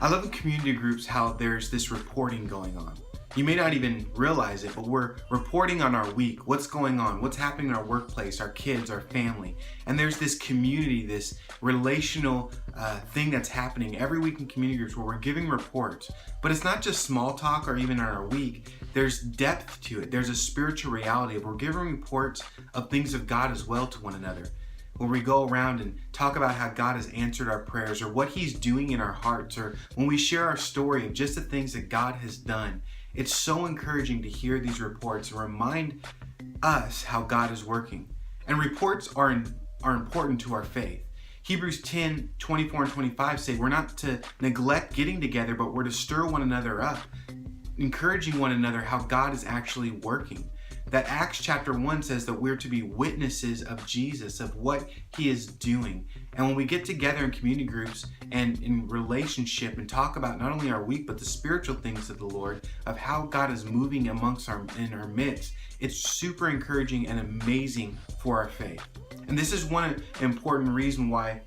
I love in community groups how there's this reporting going on. You may not even realize it, but we're reporting on our week, what's going on, what's happening in our workplace, our kids, our family. And there's this community, this relational thing that's happening every week in community groups where we're giving reports. But it's not just small talk or even in our week. There's depth to it. There's a spiritual reality of we're giving reports of things of God as well to one another. When we go around and talk about how God has answered our prayers or what He's doing in our hearts, or when we share our story of just the things that God has done, it's so encouraging to hear these reports and remind us how God is working. And reports are important to our faith. Hebrews 10:24 and 25 say we're not to neglect getting together, but we're to stir one another up, encouraging one another how God is actually working. That Acts chapter 1 says that we're to be witnesses of Jesus, of what He is doing. And when we get together in community groups and in relationship and talk about not only our week, but the spiritual things of the Lord, of how God is moving in our midst, it's super encouraging and amazing for our faith. And this is one important reason why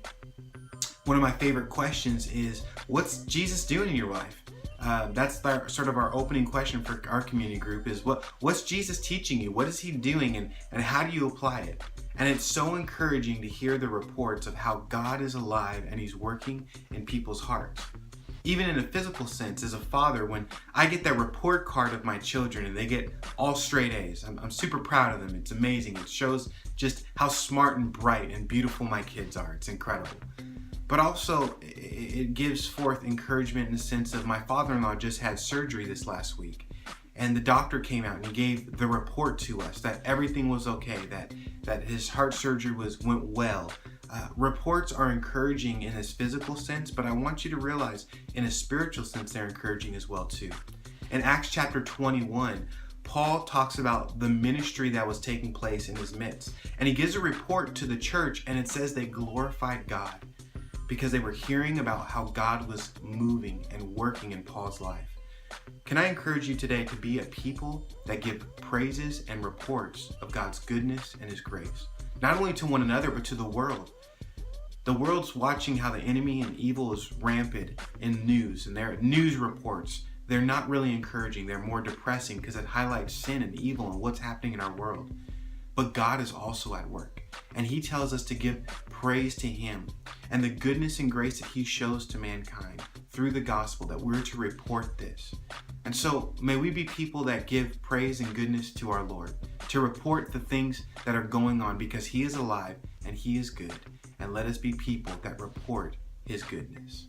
one of my favorite questions is, what's Jesus doing in your life? That's sort of our opening question for our community group is, what's Jesus teaching you? What is He doing, and how do you apply it? And it's so encouraging to hear the reports of how God is alive and He's working in people's hearts. Even in a physical sense, as a father, when I get that report card of my children and they get all straight A's, I'm super proud of them. It's amazing. It shows just how smart and bright and beautiful my kids are. It's incredible. But also, it gives forth encouragement in the sense of my father-in-law just had surgery this last week. And the doctor came out and he gave the report to us that everything was okay, that his heart surgery went well. Reports are encouraging in this physical sense, but I want you to realize in a spiritual sense they're encouraging as well too. In Acts chapter 21, Paul talks about the ministry that was taking place in his midst. And he gives a report to the church and it says they glorified God, because they were hearing about how God was moving and working in Paul's life. Can I encourage you today to be a people that give praises and reports of God's goodness and His grace, not only to one another, but to the world. The world's watching how the enemy and evil is rampant in news, and their news reports, they're not really encouraging. They're more depressing because it highlights sin and evil and what's happening in our world. But God is also at work, and He tells us to give praise to Him and the goodness and grace that He shows to mankind through the gospel, that we're to report this. And so may we be people that give praise and goodness to our Lord, to report the things that are going on, because He is alive and He is good. And let us be people that report His goodness.